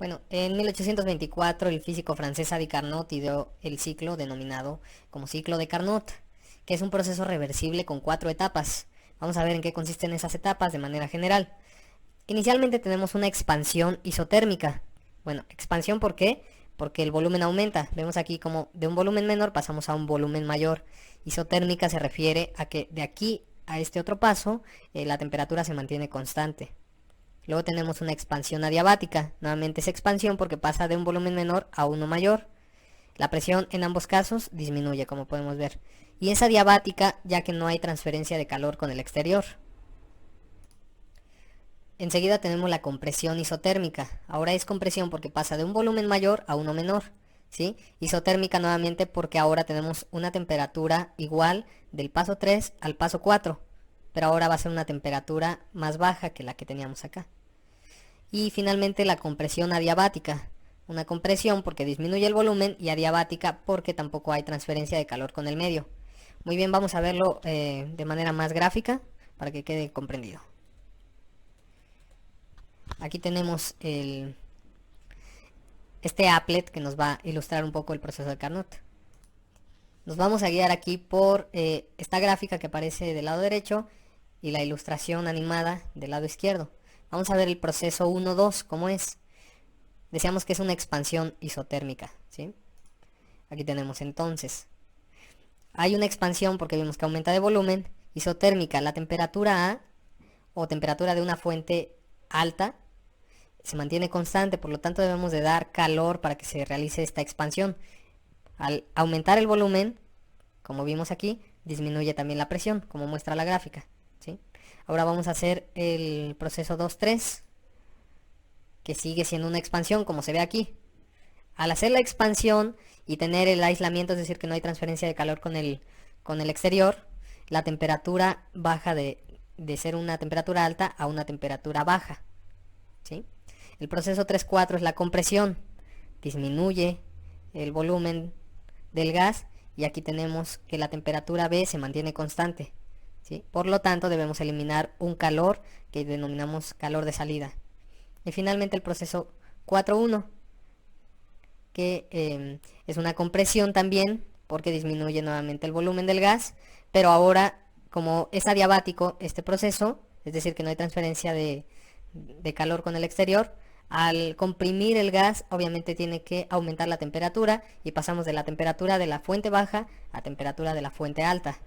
Bueno, en 1824 el físico francés Sadi Carnot ideó el ciclo denominado como ciclo de Carnot, que es un proceso reversible con 4 etapas. Vamos a ver en qué consisten esas etapas de manera general. Inicialmente tenemos una expansión isotérmica. Bueno, expansión ¿por qué? Porque el volumen aumenta. Vemos aquí como de un volumen menor pasamos a un volumen mayor. Isotérmica se refiere a que de aquí a este otro paso la temperatura se mantiene constante. Luego tenemos una expansión adiabática. Nuevamente es expansión porque pasa de un volumen menor a uno mayor. La presión en ambos casos disminuye, como podemos ver. Y es adiabática ya que no hay transferencia de calor con el exterior. Enseguida tenemos la compresión isotérmica. Ahora es compresión porque pasa de un volumen mayor a uno menor. ¿Sí? Isotérmica nuevamente porque ahora tenemos una temperatura igual del paso 3 al paso 4. Pero ahora va a ser una temperatura más baja que la que teníamos acá. Y finalmente la compresión adiabática. Una compresión porque disminuye el volumen y adiabática porque tampoco hay transferencia de calor con el medio. Muy bien, vamos a verlo de manera más gráfica para que quede comprendido. Aquí tenemos este applet que nos va a ilustrar un poco el proceso de Carnot. Nos vamos a guiar aquí por esta gráfica que aparece del lado derecho y la ilustración animada del lado izquierdo. Vamos a ver el proceso 1-2, ¿cómo es? Decíamos que es una expansión isotérmica, ¿sí? Aquí tenemos entonces. Hay una expansión porque vimos que aumenta de volumen. Isotérmica, la temperatura A o temperatura de una fuente alta se mantiene constante, por lo tanto debemos de dar calor para que se realice esta expansión. Al aumentar el volumen, como vimos aquí, disminuye también la presión, como muestra la gráfica, ¿sí? Ahora vamos a hacer el proceso 2-3, que sigue siendo una expansión, como se ve aquí. Al hacer la expansión y tener el aislamiento, es decir, que no hay transferencia de calor con el exterior, la temperatura baja de ser una temperatura alta a una temperatura baja, ¿sí? El proceso 3-4 es la compresión. Disminuye el volumen del gas y aquí tenemos que la temperatura B se mantiene constante, ¿sí? Por lo tanto debemos eliminar un calor que denominamos calor de salida. Y finalmente el proceso 4-1, que es una compresión también porque disminuye nuevamente el volumen del gas, pero ahora como es adiabático este proceso, es decir que no hay transferencia de calor con el exterior, al comprimir el gas obviamente tiene que aumentar la temperatura y pasamos de la temperatura de la fuente baja a temperatura de la fuente alta.